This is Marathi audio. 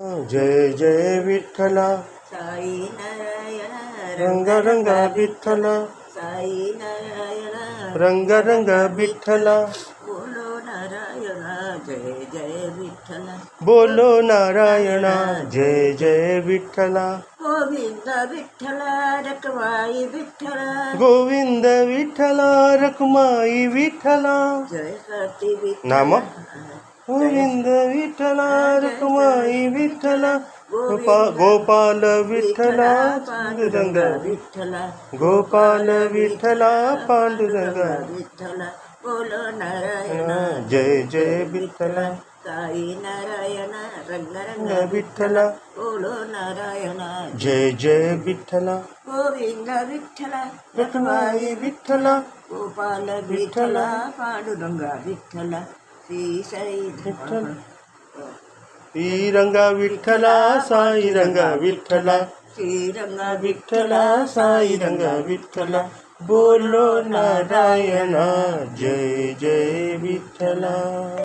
जय जय विठ्ठला साई नारायण रंग रंग विठ्ठला साई नारायण रंग रंग विठ्ठला बोलो नारायण जय जय विठ्ठला बोलो नारायण जय जय विठ्ठला गोविंद विठ्ठला रखवाई विठ्ठला गोविंद विठ्ठला रखमाई विठ्ठला जय साठी विठ्ठला नाम गोविंद विठ्ठला रखमाई विठ्ठला गोपाल विठ्ठला पांडुरंग विठ्ठला गोपाल विठ्ठला पांडुरंग विठ्ठला बोलो नारायण जय जय विठ्ठला साई नारायण रंग रंग विठ्ठला बोलो नारायण जय जय विठ्ठला गोविंद विठ्ठला रखमाई विठ्ठला गोपाल विठ्ठला पांडुरंग विठ्ठला श्री साई विठ्ठल श्रीरंगा विठ्ठला साई रंगा विठ्ठला श्रीरंगा विठ्ठला साई रंगा विठ्ठला बोलो नारायणा जय जय विठ्ठला।